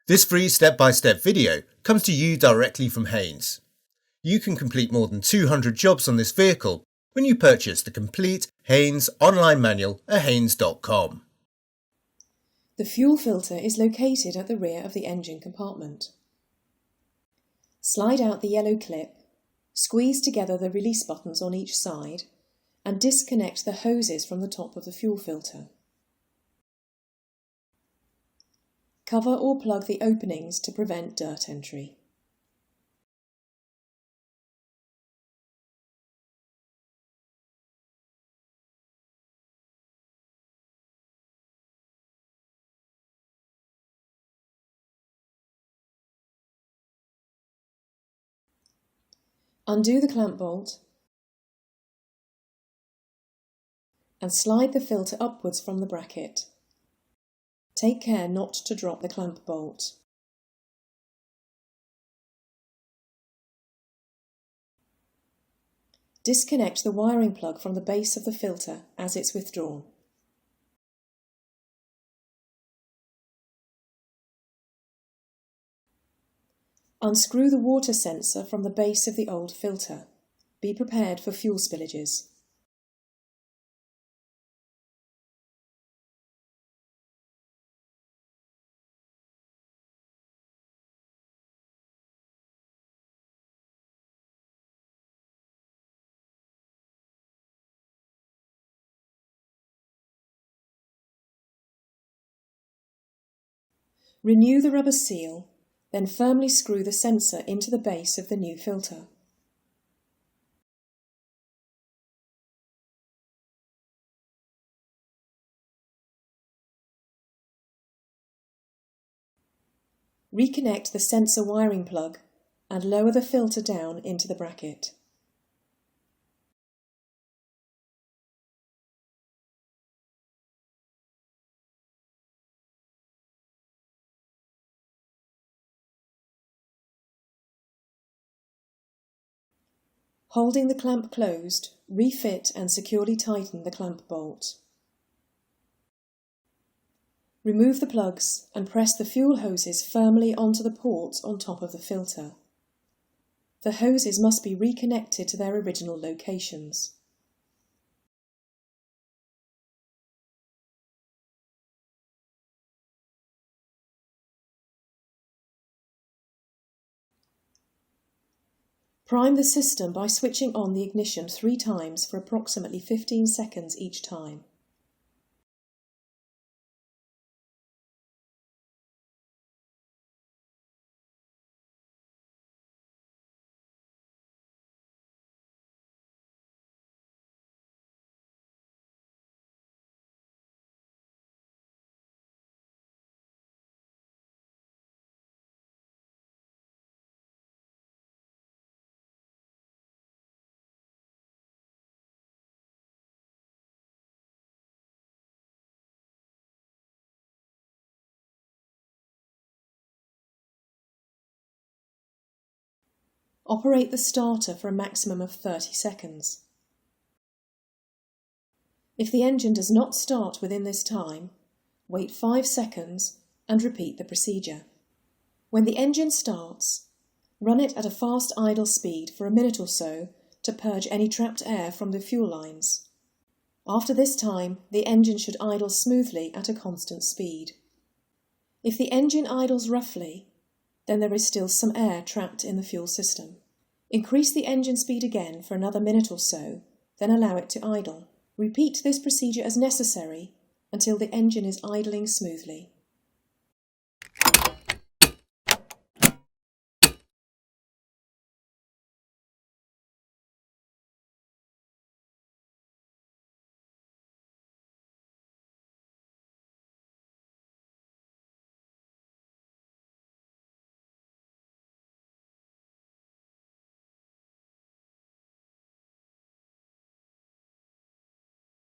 This free step-by-step video comes to you directly from Haynes. You can complete more than 200 jobs on this vehicle when you purchase the complete Haynes online manual at haynes.com. The fuel filter is located at the rear of the engine compartment. Slide out the yellow clip, squeeze together the release buttons on each side, and disconnect the hoses from the top of the fuel filter. Cover or plug the openings to prevent dirt entry. Undo the clamp bolt and slide the filter upwards from the bracket. Take care not to drop the clamp bolt. Disconnect the wiring plug from the base of the filter as it's withdrawn. Unscrew the water sensor from the base of the old filter. Be prepared for fuel spillages. Renew the rubber seal, then firmly screw the sensor into the base of the new filter. Reconnect the sensor wiring plug and lower the filter down into the bracket. Holding the clamp closed, refit and securely tighten the clamp bolt. Remove the plugs and press the fuel hoses firmly onto the ports on top of the filter. The hoses must be reconnected to their original locations. Prime the system by switching on the ignition 3 times for approximately 15 seconds each time. Operate the starter for a maximum of 30 seconds. If the engine does not start within this time, wait 5 seconds and repeat the procedure. When the engine starts, run it at a fast idle speed for a minute or so to purge any trapped air from the fuel lines. After this time, the engine should idle smoothly at a constant speed. If the engine idles roughly, then there is still some air trapped in the fuel system. Increase the engine speed again for another minute or so, then allow it to idle. Repeat this procedure as necessary until the engine is idling smoothly.